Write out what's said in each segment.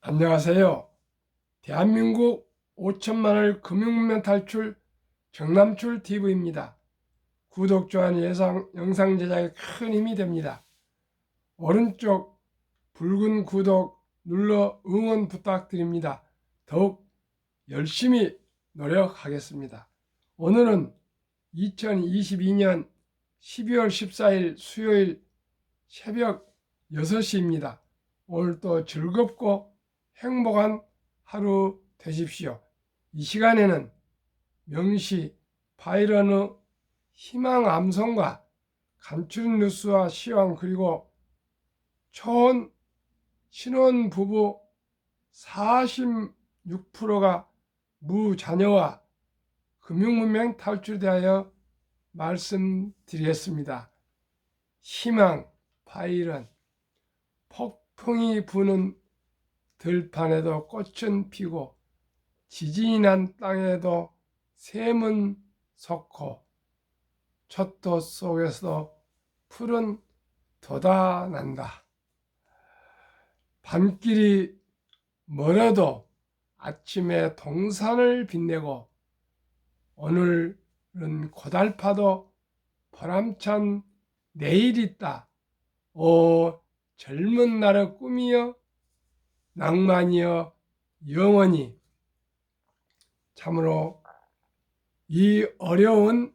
안녕하세요. 대한민국 5천만을 금융문명 탈출 정남출 TV입니다. 구독, 좋아요, 영상 제작에 큰 힘이 됩니다. 오른쪽 붉은 구독 눌러 응원 부탁드립니다. 더욱 열심히 노력하겠습니다. 오늘은 2022년 12월 14일 수요일 새벽 6시입니다. 오늘도 즐겁고 행복한 하루 되십시오. 이 시간에는 명시 바이런의 희망 암송과 간추린 뉴스와 시황, 그리고 초혼 신혼 부부 46%가 무자녀와 금융문명 탈출대하여 말씀드리겠습니다. 희망 바이런, 폭풍이 부는 들판에도 꽃은 피고 지진이 난 땅에도 샘은 솟고 촛도 속에서도 풀은 돋아난다. 밤길이 멀어도 아침에 동산을 빛내고 오늘은 고달파도 보람찬 내일이 있다. 오 젊은 날의 꿈이여 낭만이여 영원히. 참으로 이 어려운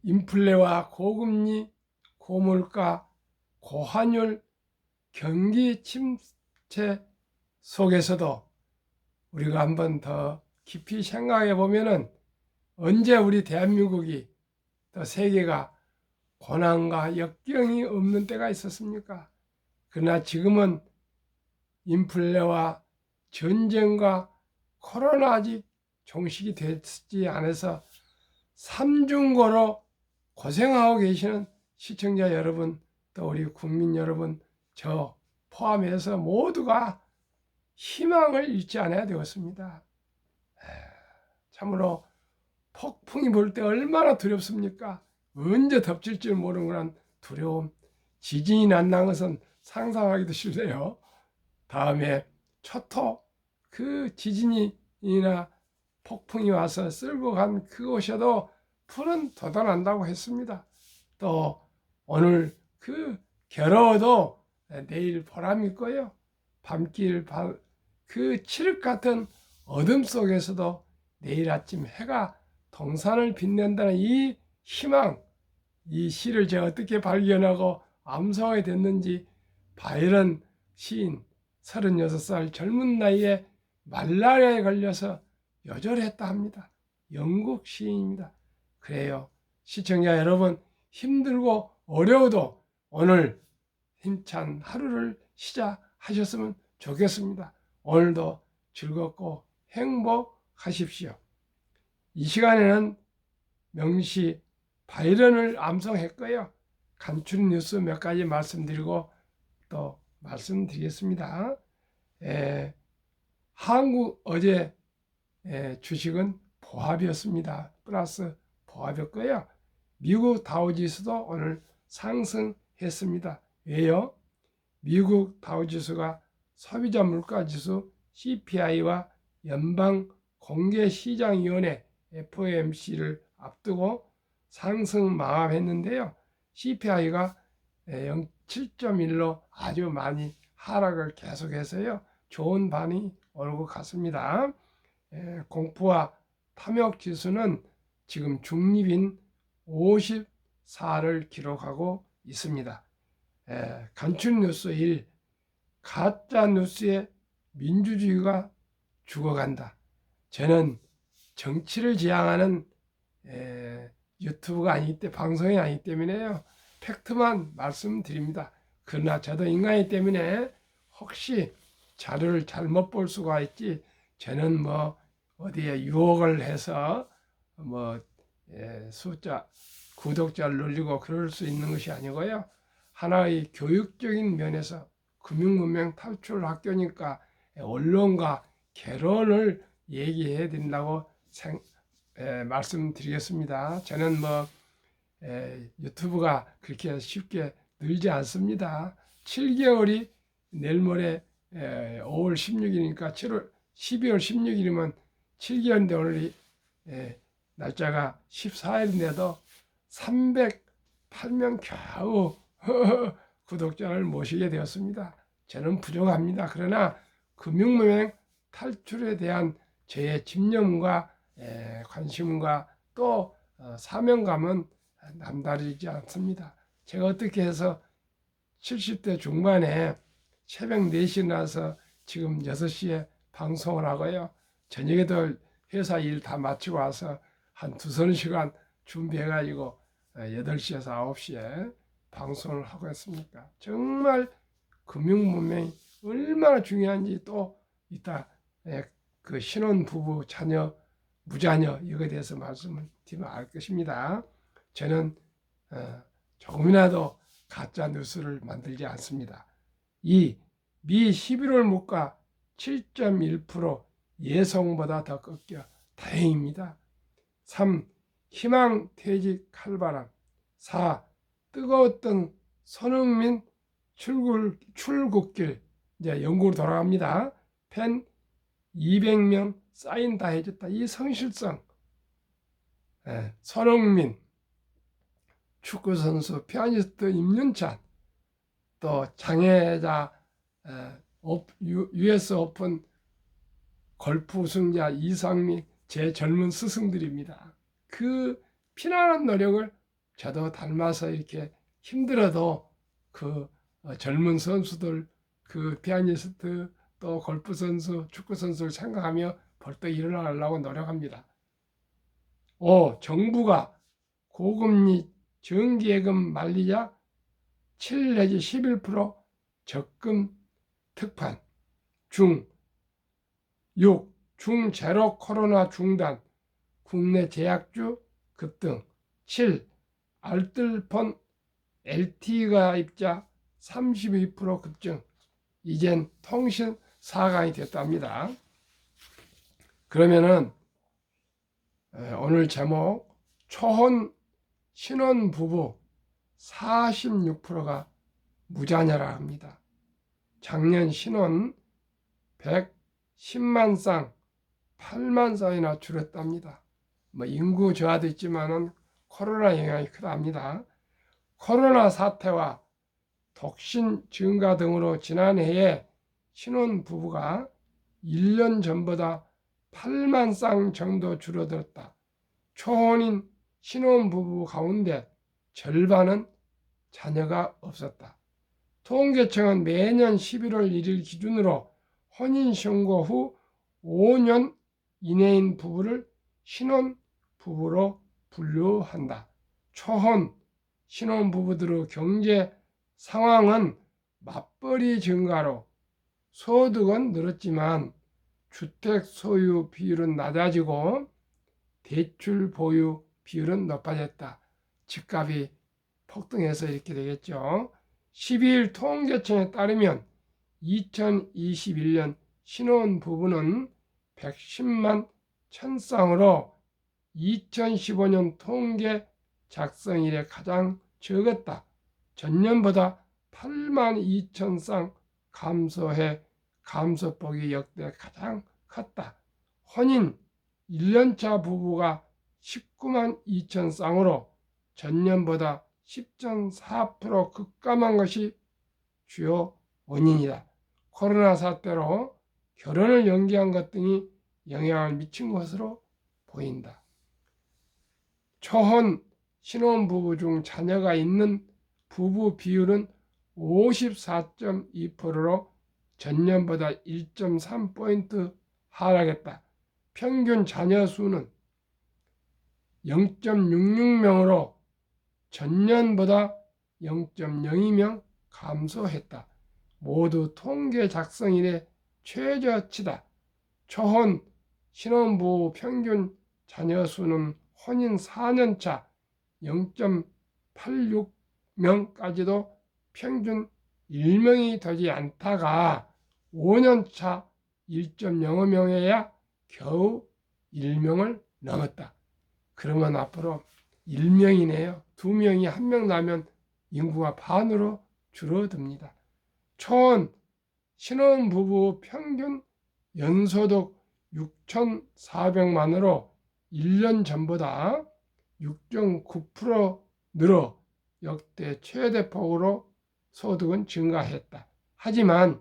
인플레와 고금리, 고물가, 고환율, 경기 침체 속에서도 우리가 한번 더 깊이 생각해 보면은 언제 우리 대한민국이 또 세계가 고난과 역경이 없는 때가 있었습니까? 그러나 지금은 인플레와 전쟁과 코로나 아직 종식이 되지 않아서 삼중고로 고생하고 계시는 시청자 여러분, 또 우리 국민 여러분, 저 포함해서 모두가 희망을 잃지 않아야 되었습니다. 참으로 폭풍이 불 때 얼마나 두렵습니까? 언제 덮칠지 모르는 그런 두려움, 지진이 난다는 것은 상상하기도 싫네요. 다음에 초토, 그 지진이나 폭풍이 와서 쓸고 간 그곳에도 풀은 돋아난다고 했습니다. 또 오늘 그 괴로워도 내일 보람 있고요. 밤길 그 칠흑 같은 어둠 속에서도 내일 아침 해가 동산을 빛낸다는 이 희망, 이 시를 제가 어떻게 발견하고 암송하게 됐는지 바이런 시인 36살 젊은 나이에 말라리아에 걸려서 요절했다 합니다. 영국 시인입니다. 그래요. 시청자 여러분, 힘들고 어려워도 오늘 힘찬 하루를 시작하셨으면 좋겠습니다. 오늘도 즐겁고 행복하십시오. 이 시간에는 명시 바이런을 암송했고요. 간추린 뉴스 몇 가지 말씀드리고 또 말씀드리겠습니다. 한국 어제 주식은 보합이었습니다. 플러스 보합이었고요. 미국 다우지수도 오늘 상승했습니다. 왜요? 미국 다우지수가 소비자 물가지수 CPI와 연방 공개시장위원회 FOMC를 앞두고 상승 마감했는데요. CPI가 7.1로 아주 많이 하락을 계속해서요. 좋은 반응이 오는 것 같습니다. 공포와 탐욕 지수는 지금 중립인 54를 기록하고 있습니다. 간추린 뉴스 1, 가짜 뉴스에 민주주의가 죽어간다. 저는 정치를 지향하는 유튜브가 아니기 때문에, 방송이 아니기 때문에요. 팩트만 말씀드립니다. 그러나 저도 인간이기 때문에 혹시 자료를 잘못 볼 수가 있지, 저는 뭐 어디에 유혹을 해서 뭐 숫자 구독자를 늘리고 그럴 수 있는 것이 아니고요. 하나의 교육적인 면에서 금융문명 탈출 학교니까 언론과 개론을 얘기해야 된다고 말씀드리겠습니다. 저는 뭐 유튜브가 그렇게 쉽게 늘지 않습니다. 7개월이 내일 모레 5월 16일이니까 12월 16일이면 7개월인데 오늘이 날짜가 14일인데도 308명 겨우 구독자를 모시게 되었습니다. 저는 부족합니다. 그러나 금융문맹 탈출에 대한 저의 집념과 관심과 또 사명감은 남다르지 않습니다. 제가 어떻게 해서 70대 중반에 새벽 4시에 나서 지금 6시에 방송을 하고요. 저녁에도 회사 일 다 마치고 와서 한 2~3시간 준비해가지고 8시에서 9시에 방송을 하고 있습니까? 정말 금융문명이 얼마나 중요한지 또 이따 그 신혼부부, 자녀, 무자녀 이거에 대해서 말씀을 드리면 알 것입니다. 저는 조금이라도 가짜 뉴스를 만들지 않습니다. 미 11월 물가 7.1% 예상보다 더 꺾여 다행입니다. 3. 희망 퇴직 칼바람. 4. 뜨거웠던 손흥민 출국길 이제 영국으로 돌아갑니다. 팬 200명 사인 다 해줬다. 이 성실성. 손흥민 축구선수 피아니스트 임윤찬 또 장애자 US 오픈 골프 우승자 이상민 제 젊은 스승들입니다. 그 피나는 노력을 저도 닮아서 이렇게 힘들어도 그 젊은 선수들, 그 피아니스트 또 골프 선수, 축구 선수를 생각하며 벌떡 일어나려고 노력합니다. 5. 정부가 고금리 정기예금 만리자 7 내지 11% 적금 특판. 6. 중제로 코로나 중단 국내 제약주 급등. 7. 알뜰폰 LTE가 입자 32% 급증. 이젠 통신 4강이 됐답니다. 그러면은 오늘 제목 초혼 신혼부부 46%가 무자녀라 합니다. 작년 신혼 110만 쌍 8만 쌍이나 줄었답니다. 인구 저하도 있지만은 코로나 영향이 크답니다. 코로나 사태와 독신 증가 등으로 지난해에 신혼부부가 1년 전보다 8만 쌍 정도 줄어들었다. 초혼인 신혼부부 가운데 절반은 자녀가 없었다. 통계청은 매년 11월 1일 기준으로 혼인신고 후 5년 이내인 부부를 신혼부부로 분류한다. 초혼 신혼부부들의 경제 상황은 맞벌이 증가로 소득은 늘었지만 주택 소유 비율은 낮아지고 대출 보유 비율은 높아졌다. 집값이 폭등해서 이렇게 되겠죠. 12일 통계청에 따르면 2021년 신혼부부는 110만 1000쌍으로 2015년 통계 작성 이래 가장 적었다. 전년보다 8만 2천 쌍 감소해 감소폭이 역대 가장 컸다. 혼인 1년차 부부가 19만 2천 쌍으로 전년보다 10.4% 급감한 것이 주요 원인이다. 코로나 사태로 결혼을 연기한 것 등이 영향을 미친 것으로 보인다. 초혼 신혼부부 중 자녀가 있는 부부 비율은 54.2%로 전년보다 1.3포인트 하락했다. 평균 자녀 수는 0.66명으로 전년보다 0.02명 감소했다. 모두 통계 작성 이래 최저치다. 초혼 신혼부부 평균 자녀 수는 혼인 4년차 0.86명까지도 평균 1명이 되지 않다가 5년차 1.05명에야 겨우 1명을 넘었다. 그러면 앞으로 1명이네요. 2명이 1명 나면 인구가 반으로 줄어듭니다. 초혼 신혼부부 평균 연소득 6,400만원으로 1년 전보다 6.9% 늘어 역대 최대폭으로 소득은 증가했다. 하지만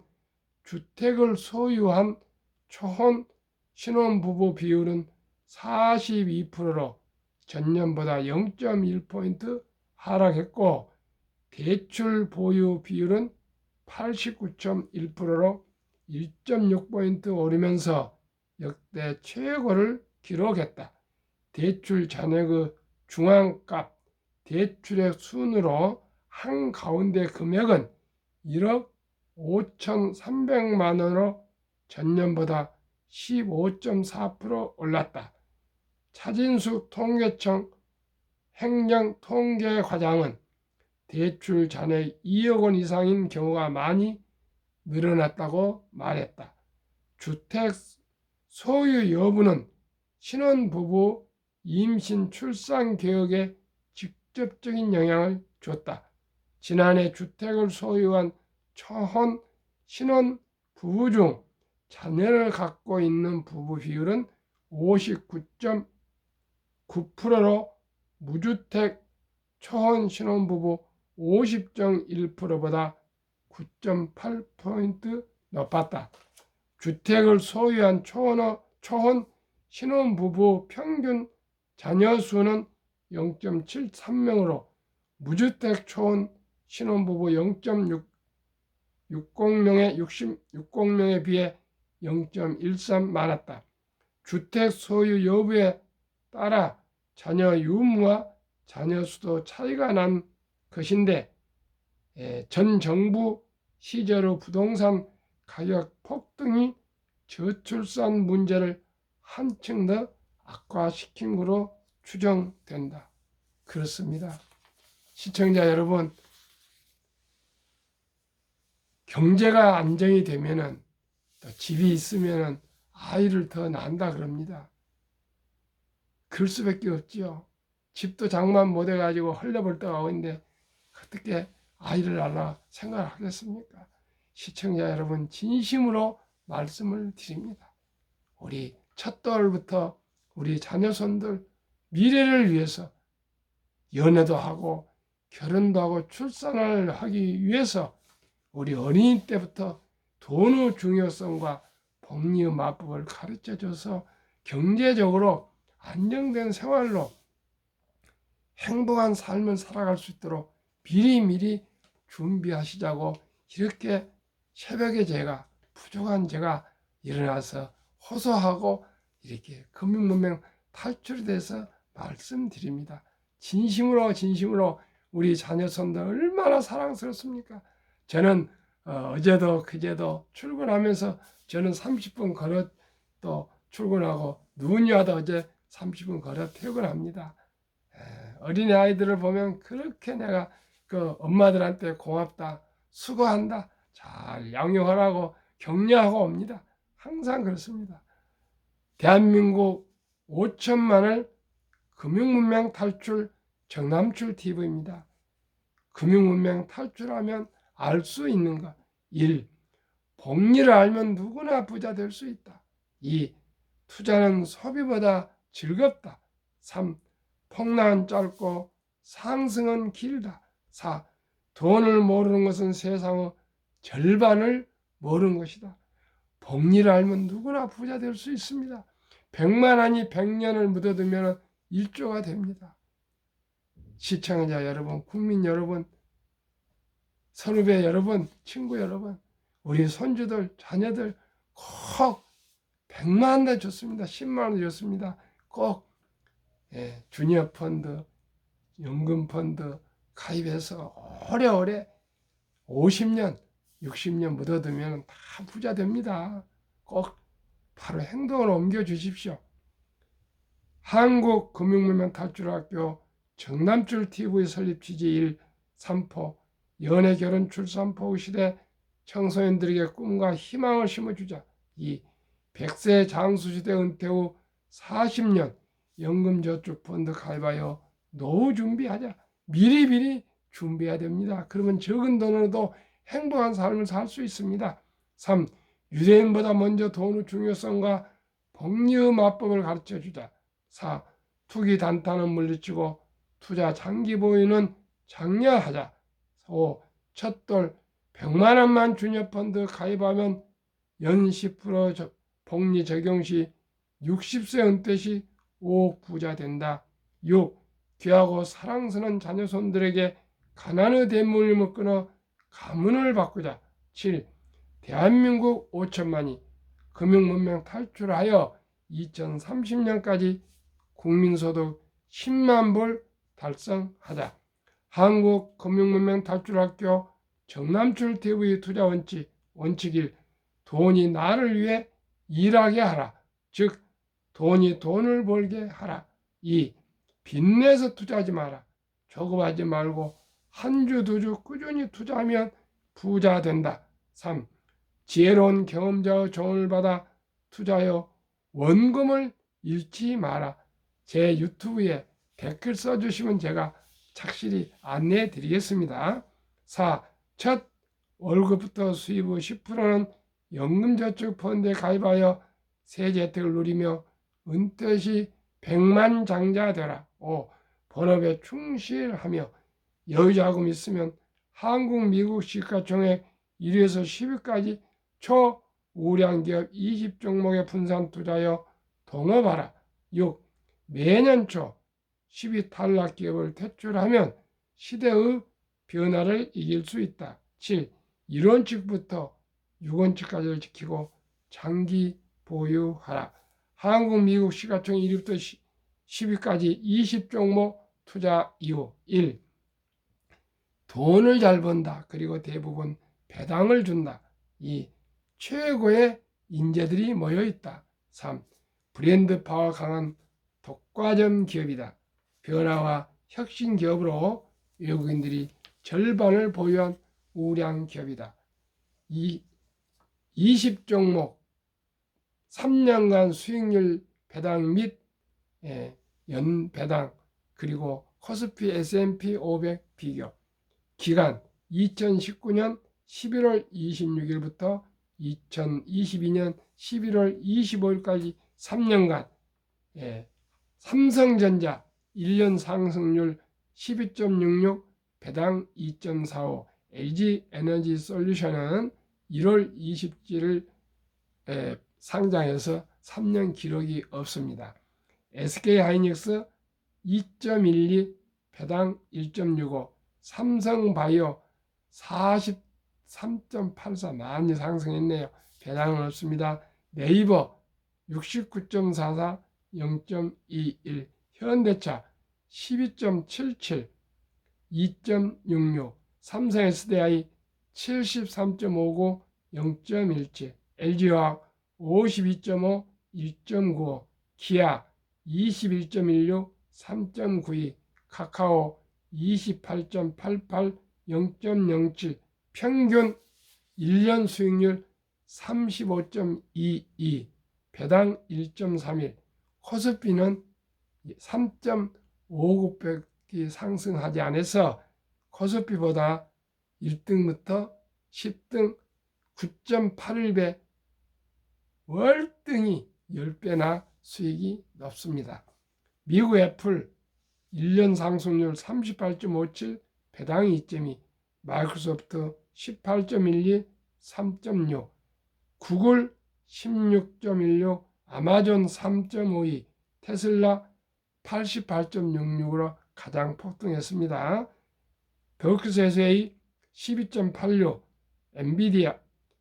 주택을 소유한 초혼 신혼부부 비율은 42%로 전년보다 0.1포인트 하락했고 대출 보유 비율은 89.1%로 1.6포인트 오르면서 역대 최고를 기록했다. 대출 잔액의 중앙값 대출의 순으로 한가운데 금액은 1억 5,300만 원으로 전년보다 15.4% 올랐다. 차진수 통계청 행정통계과장은 대출 잔액 2억 원 이상인 경우가 많이 늘어났다고 말했다. 주택 소유 여부는 신혼부부 임신 출산 계획에 직접적인 영향을 줬다. 지난해 주택을 소유한 초혼 신혼 부부 중 자녀를 갖고 있는 부부 비율은 59.9%로 무주택 초혼 신혼부부 50.1%보다 9.8포인트 높았다. 주택을 소유한 초혼 신혼부부 평균 자녀 수는 0.73명으로 무주택 초혼 신혼부부 0.60명에 비해 0.13 많았다. 주택 소유 여부에 따라 자녀 유무와 자녀 수도 차이가 난 것인데 전 정부 시절의 부동산 가격 폭등이 저출산 문제를 한층 더 악화시킨 것으로 추정된다. 그렇습니다. 시청자 여러분, 경제가 안정이 되면은 또 집이 있으면은 아이를 더 낳는다 그럽니다. 그럴 수밖에 없지요. 집도 장만 못해 가지고 헐레벌떡하고 있는데 어떻게 아이를 낳으라 생각을 하겠습니까? 시청자 여러분, 진심으로 말씀을 드립니다. 우리 첫돌부터 우리 자녀손들 미래를 위해서 연애도 하고 결혼도 하고 출산을 하기 위해서 우리 어린이 때부터 돈의 중요성과 복리의 마법을 가르쳐줘서 경제적으로 안정된 생활로 행복한 삶을 살아갈 수 있도록 미리미리 준비하시자고 이렇게 새벽에 제가 부족한 제가 일어나서 호소하고 이렇게 금융문명 탈출에 대해서 말씀드립니다. 진심으로 우리 자녀손들 얼마나 사랑스럽습니까? 저는 어제도 그제도 출근하면서 저는 30분 걸어 또 출근하고 눈이 와도 어제 30분 걸어 퇴근합니다. 어린이 아이들을 보면 그렇게 내가 그 엄마들한테 고맙다, 수고한다, 잘 양육하라고 격려하고 옵니다. 항상 그렇습니다. 대한민국 5천만을 금융문명 탈출 정남출 TV입니다. 금융문명 탈출하면 알 수 있는 것. 1. 복리를 알면 누구나 부자 될 수 있다. 2. 투자는 소비보다 즐겁다. 3. 폭락은 짧고 상승은 길다. 4. 돈을 모르는 것은 세상의 절반을 모르는 것이다. 복리를 알면 누구나 부자 될 수 있습니다. 100만 원이 100년을 묻어두면 1조가 됩니다. 시청자 여러분, 국민 여러분, 선후배 여러분, 친구 여러분, 우리 손주들, 자녀들 꼭 100만 원 좋습니다. 10만 원 좋습니다. 꼭 주니어 펀드, 연금 펀드 가입해서 오래오래 50년, 60년 묻어두면 다 부자 됩니다. 꼭 바로 행동으로 옮겨 주십시오. 한국금융문명 탈출학교 정남출 TV 설립 취지 1. 3포 연애 결혼 출산 포 시대 청소년들에게 꿈과 희망을 심어주자. 2. 100세 장수시대 은퇴 후 40년 연금저축펀드 가입하여 노후 준비하자. 미리미리 준비해야 됩니다. 그러면 적은 돈으로도 행복한 삶을 살 수 있습니다. 3. 유대인보다 먼저 돈의 중요성과 복리의 마법을 가르쳐주자. 4. 투기 단타는 물리치고 투자 장기 보유는 장려하자. 5. 첫돌 100만 원만 주녀펀드 가입하면 연 10% 복리 적용 시 60세 은퇴 시 5억 부자 된다. 6. 귀하고 사랑스러운 자녀 손들에게 가난의 대물림을 끊어 가문을 바꾸자. 7. 대한민국 5천만이 금융문명 탈출하여 2030년까지 국민소득 10만 불 달성하자. 한국금융문명 탈출학교 정남출 TV 투자 원칙 1. 돈이 나를 위해 일하게 하라. 즉 돈이 돈을 벌게 하라. 2. 빚내서 투자하지 마라. 조급하지 말고 한 주, 두 주 꾸준히 투자하면 부자 된다. 3. 지혜로운 경험자의 조언을 받아 투자하여 원금을 잃지 마라. 제 유튜브에 댓글 써주시면 제가 착실히 안내해 드리겠습니다. 4. 첫 월급부터 수입의 10%는 연금저축펀드에 가입하여 세제 혜택을 누리며 은퇴 시 100만 장자 되라. 5. 본업에 충실하며 여유자금 있으면 한국, 미국 시가총액 1위에서 10위까지 초우량기업 20종목에 분산 투자하여 동업하라. 6. 매년 초 10위 탈락 기업을 퇴출하면 시대의 변화를 이길 수 있다. 7. 1원칙부터 6원칙까지를 지키고 장기 보유하라. 한국, 미국 시가총액 1위부터 10위까지 20종목 투자 이후. 1. 돈을 잘 번다. 그리고 대부분 배당을 준다. 2. 최고의 인재들이 모여있다. 3. 브랜드 파워 강한 독과점 기업이다. 변화와 혁신 기업으로 외국인들이 절반을 보유한 우량 기업이다. 20종목 3년간 수익률 배당 및 연배당 그리고 코스피 S&P 500 비교 기간 2019년 11월 26일부터 2022년 11월 25일까지 3년간 삼성전자 1년 상승률 12.66 배당 2.45 LG에너지 솔루션은 1월 27일 상장해서 3년 기록이 없습니다. SK하이닉스 2.12 배당 1.65 삼성바이오 43.84 많이 상승했네요. 배당은 없습니다. 네이버 69.44 0.21 현대차 12.77 2.66 삼성 SDI 73.59 0.17 LG화학 52.5 1.95 기아 21.16 3.92 카카오 28.88 0.07 평균 1년 수익률 35.22 배당 1.31 코스피는 3.59배이 상승하지 않아서 코스피보다 1등부터 10등 9.81배 월등히 10배나 수익이 높습니다. 미국 애플 1년 상승률 38.57 배당 2.2 마이크로소프트 18.12 3.6 구글 16.16 아마존 3.52 테슬라 88.66으로 가장 폭등했습니다. 버크셔의 12.86 엔비디아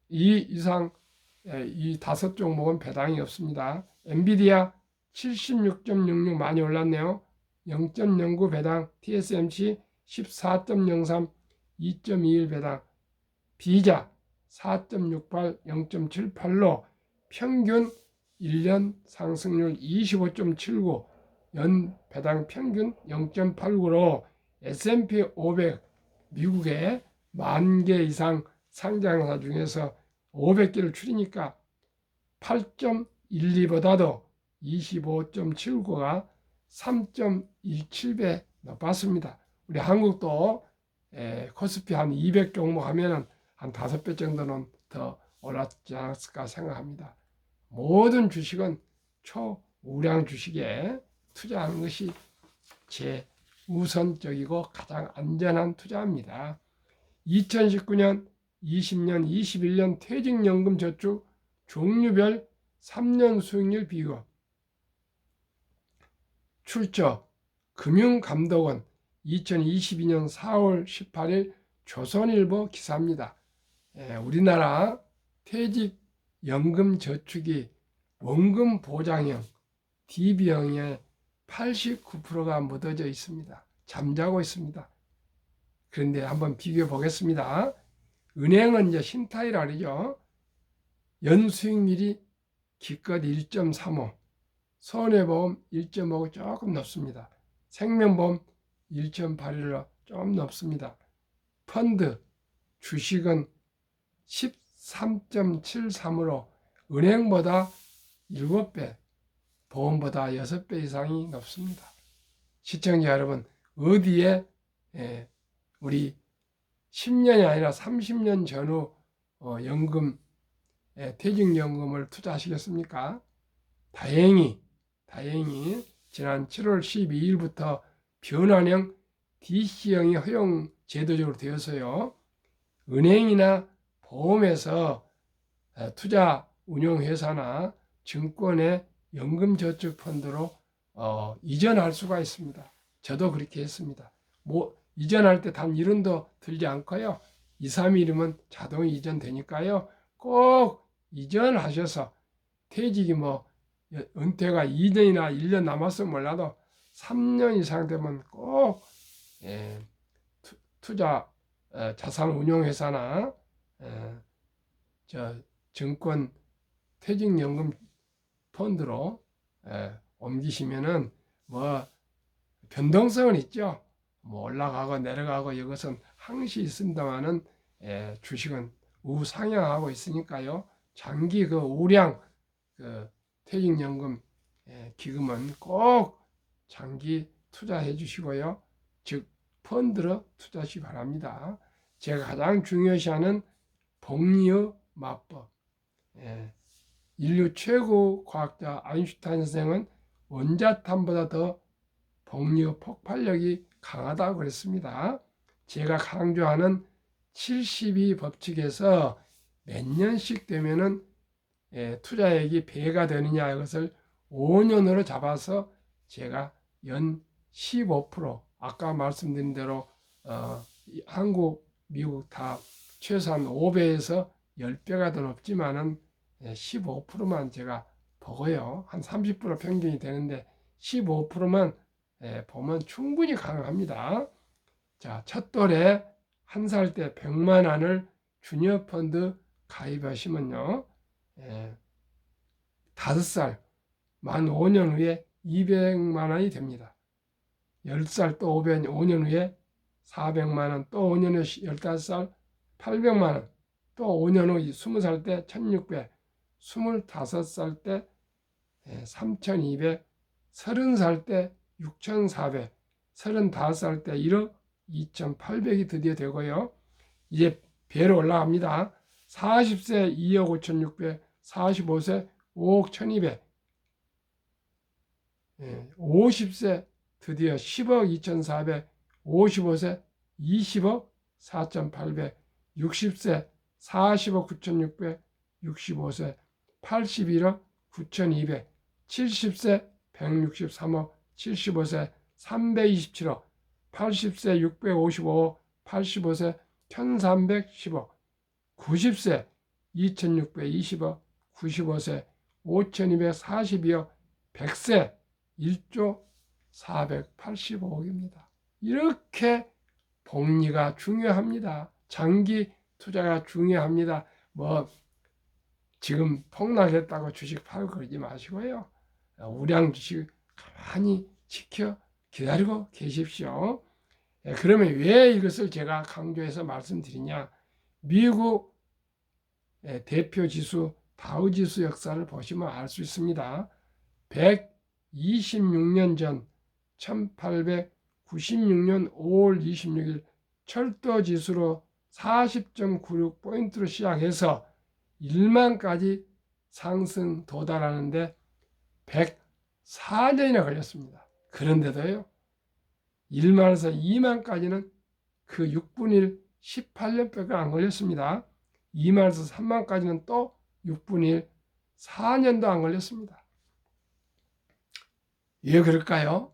이 다섯 종목은 배당이 없습니다. 엔비디아 76.66 많이 올랐네요. 0.09 배당 TSMC 14.03 2.21 배당 비자 4.68 0.78로 평균 1년 상승률 25.79 연 배당 평균 0.89로 S&P 500 미국의 10,000개 이상 상장사 중에서 500개를 추리니까 8.12보다도 25.79가 3.17배 높았습니다. 우리 한국도 코스피 한 200종목 하면은 한 5배 정도는 더 올랐지 않았을까 생각합니다. 모든 주식은 초우량 주식에 투자하는 것이 제 우선적이고 가장 안전한 투자입니다. 2019년, 20년, 21년 퇴직연금 저축 종류별 3년 수익률 비교. 출처 금융감독원 2022년 4월 18일 조선일보 기사입니다. 우리나라 퇴직연금 저축이 원금 보장형 DB형의 89%가 묻어져 있습니다. 잠자고 있습니다. 그런데 한번 비교해 보겠습니다. 은행은 이제 신타이라 그러죠. 연수익률이 기껏 1.35, 손해보험 1.5 조금 높습니다. 생명보험 1.81로 좀 높습니다. 펀드, 주식은 13.73으로 은행보다 7배, 보험보다 6배 이상이 높습니다. 시청자 여러분, 어디에 우리 10년이 아니라 30년 전후 연금, 퇴직연금을 투자하시겠습니까? 다행히 지난 7월 12일부터 변환형 DC형이 허용 제도적으로 되어서요. 은행이나 보험에서 투자 운용회사나 증권의 연금저축펀드로 이전할 수가 있습니다. 저도 그렇게 했습니다. 이전할 때 단 1원도 들지 않고요. 2, 3일이면 자동 이전되니까요. 꼭 이전하셔서 퇴직이 은퇴가 2년이나 1년 남았으면 몰라도 3년 이상 되면 꼭 투자 자산 운용회사나 증권 퇴직연금 펀드로 옮기시면은 변동성은 있죠. 올라가고 내려가고 이것은 항시 있습니다만은 주식은 우상향하고 있으니까요. 장기 우량 퇴직연금 기금은 꼭 장기 투자해 주시고요. 즉 펀드로 투자하시기 바랍니다. 제가 가장 중요시하는 복리의 마법. 인류 최고 과학자 아인슈타인 선생은 원자탄보다 더 복리의 폭발력이 강하다고 그랬습니다. 제가 강조하는 72법칙에서 몇 년씩 되면은 투자액이 배가 되느냐 이것을 5년으로 잡아서 제가 연 15% 아까 말씀드린 대로 한국, 미국 다 최소한 5배에서 10배가 더 높지만은 15%만 제가 보고요. 한 30% 평균이 되는데 15%만 보면 충분히 가능합니다. 자, 첫 돌에 한 살 때 100만 원을 주니어 펀드 가입하시면요. 5살, 만 5년 후에 200만 원이 됩니다. 10살 또 5년 후에 400만 원, 또 5년 후에 15살 800만 원, 또 5년 후 20살 때 1600, 25살 때 3200, 30살 때 6400, 35살 때 1억 2800이 드디어 되고요. 이제 배로 올라갑니다. 40세 2억 5600, 45세 5억 1200, 50세 드디어 10억 2400, 55세 20억 4800, 60세 40억 9600, 65세 81억 9200, 70세 163억, 75세 327억, 80세 655억, 85세 1310억, 90세 2620억, 95세 5242억, 100세 1조 485억입니다. 이렇게 복리가 중요합니다. 장기 투자가 중요합니다. 지금 폭락했다고 주식 팔고 그러지 마시고요. 우량 주식 가만히 지켜 기다리고 계십시오. 그러면 왜 이것을 제가 강조해서 말씀드리냐? 미국 대표 지수 다우 지수 역사를 보시면 알 수 있습니다. 126년 전 1896년 5월 26일 철도 지수로 40.96포인트로 시작해서 1만까지 상승 도달하는데 104년이나 걸렸습니다. 그런데도요, 1만에서 2만까지는 그 6분의 1, 18년밖에 안 걸렸습니다. 2만에서 3만까지는 또 6분의 1, 4년도 안 걸렸습니다. 왜 그럴까요?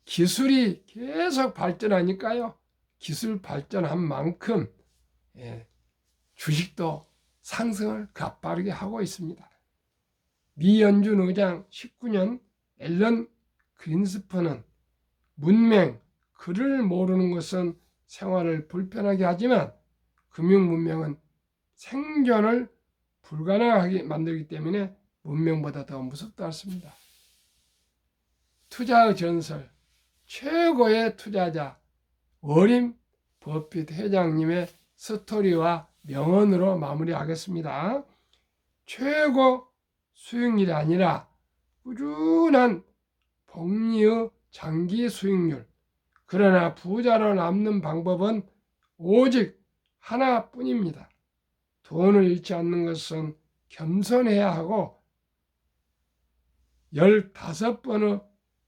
기술이 계속 발전하니까요. 기술 발전한 만큼 주식도 상승을 가파르게 하고 있습니다. 미 연준 의장 19년 앨런 그린스퍼는 문맹, 글을 모르는 것은 생활을 불편하게 하지만 금융 문명은 생존을 불가능하게 만들기 때문에 문명보다 더 무섭다 했습니다. 투자의 전설, 최고의 투자자 워린 버핏 회장님의 스토리와 명언으로 마무리하겠습니다. 최고 수익률이 아니라 꾸준한 복리의 장기 수익률. 그러나 부자로 남는 방법은 오직 하나뿐입니다. 돈을 잃지 않는 것은 겸손해야 하고 15번의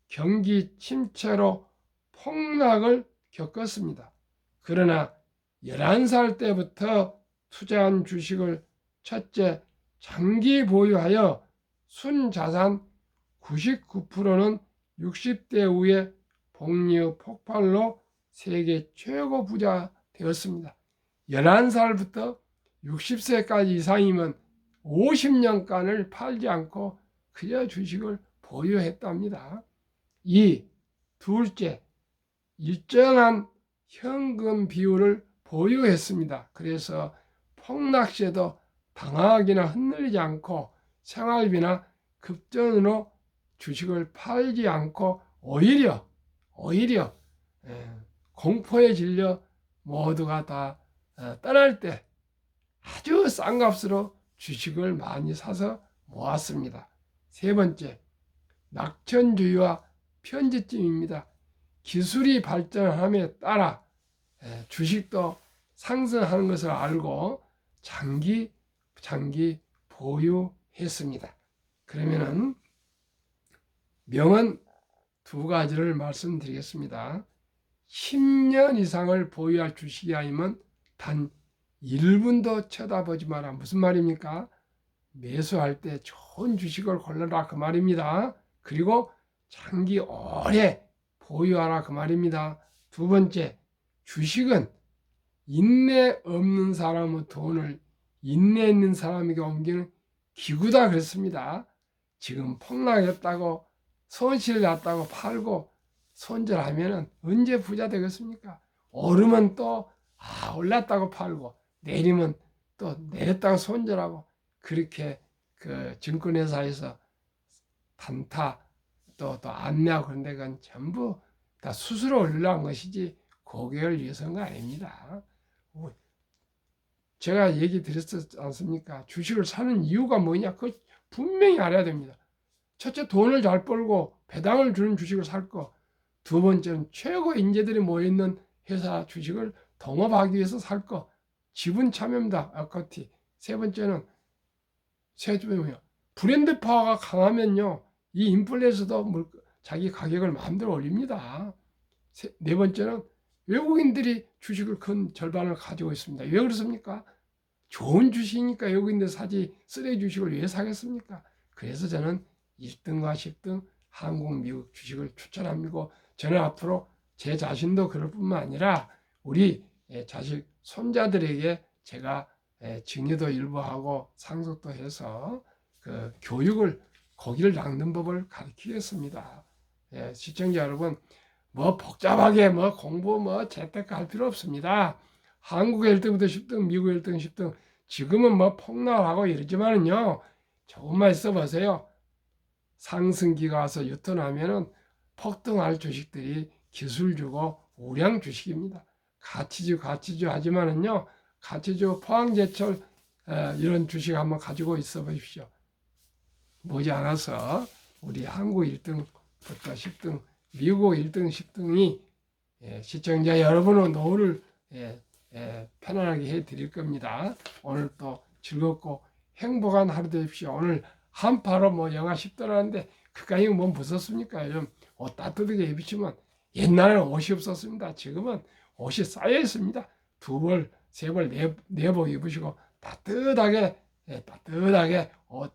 경기 침체로 폭락을 겪었습니다. 그러나 11살 때부터 투자한 주식을 첫째, 장기 보유하여 순자산 99%는 60대 후에 복리의 폭발로 세계 최고 부자 되었습니다. 11살부터 60세까지 이상이면 50년간을 팔지 않고 그저 주식을 보유했답니다. 둘째, 일정한 현금 비율을 보유했습니다. 그래서 폭락 시에도 당황하기나 흔들리지 않고 생활비나 급전으로 주식을 팔지 않고 오히려 공포에 질려 모두가 다 떠날 때 아주 싼 값으로 주식을 많이 사서 모았습니다. 세 번째, 낙천주의와 편집증입니다. 기술이 발전함에 따라 주식도 상승하는 것을 알고 장기 보유했습니다. 그러면은 명언 2가지를 말씀드리겠습니다. 10년 이상을 보유할 주식이 아니면 단 1분도 쳐다보지 마라. 무슨 말입니까? 매수할 때 좋은 주식을 골라라 그 말입니다. 그리고 장기 오래 보유하라 그 말입니다. 두 번째, 주식은 인내 없는 사람의 돈을 인내 있는 사람에게 옮기는 기구다 그랬습니다. 지금 폭락했다고 손실 났다고 팔고 손절하면 언제 부자 되겠습니까? 오르면 또 올랐다고 팔고 내리면 또 내렸다고 손절하고 그렇게 그 증권회사에서 단타 또 안내하고 그런 데가 전부 다 스스로 올라간 것이지 고객을 위해서는 거 아닙니다. 제가 얘기 드렸지 않습니까? 주식을 사는 이유가 뭐냐? 그거 분명히 알아야 됩니다. 첫째, 돈을 잘 벌고 배당을 주는 주식을 살 거. 두 번째는 최고 인재들이 모여있는 회사 주식을 동업하기 위해서 살 거. 지분 참여입니다. 에쿼티. 세 번째는 브랜드파워가 강하면요. 이 인플레에서도 자기 가격을 마음대로 올립니다. 네 번째는 외국인들이 주식을 큰 절반을 가지고 있습니다. 왜 그렇습니까? 좋은 주식이니까 외국인들 사지 쓰레기 주식을 왜 사겠습니까? 그래서 저는 1등과 10등 한국, 미국 주식을 추천합니다. 저는 앞으로 제 자신도 그럴 뿐만 아니라 우리 자식, 손자들에게 제가 증여도 일부 하고 상속도 해서 그 교육을 고기를 낚는 법을 가르치겠습니다. 시청자 여러분, 복잡하게 공부 재테크할 필요 없습니다. 한국 1등부터 10등, 미국 1등, 10등 지금은 폭락하고 이러지만은요, 조금만 있어 보세요. 상승기가 와서 유턴하면은 폭등할 주식들이 기술 주고 우량 주식입니다. 가치주 하지만은요, 가치주 포항제철 이런 주식 한번 가지고 있어 보십시오. 머지않아서 우리 한국 1등부터 10등, 미국 1등, 10등이 시청자 여러분의 노후를 편안하게 해드릴 겁니다. 오늘 또 즐겁고 행복한 하루 되십시오. 오늘 한파로 뭐 영하 10도 라는데 그까이 뭐 무섭습니까? 요즘 옷 따뜻하게 입으시면 옛날에는 옷이 없었습니다. 지금은 옷이 쌓여 있습니다. 두 벌, 세 벌, 네 벌 입으시고 따뜻하게 따뜻하게 옷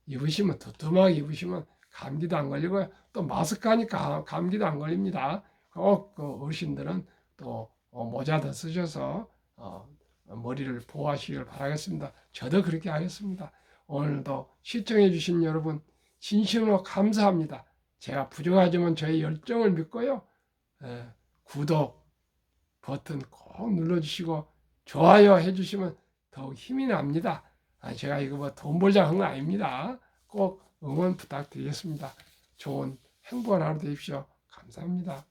입으시면 두툼하게 입으시면 감기도 안 걸리고요. 또 마스크 하니까 감기도 안 걸립니다. 꼭 그 어르신들은 또 모자도 쓰셔서 머리를 보호하시길 바라겠습니다. 저도 그렇게 하겠습니다. 오늘도 시청해 주신 여러분 진심으로 감사합니다. 제가 부족하지만 저의 열정을 믿고요. 구독 버튼 꼭 눌러주시고 좋아요 해주시면 더욱 힘이 납니다. 제가 이거 뭐 돈 벌자 한 거 아닙니다. 꼭 응원 부탁드리겠습니다. 좋은 행복한 하루 되십시오. 감사합니다.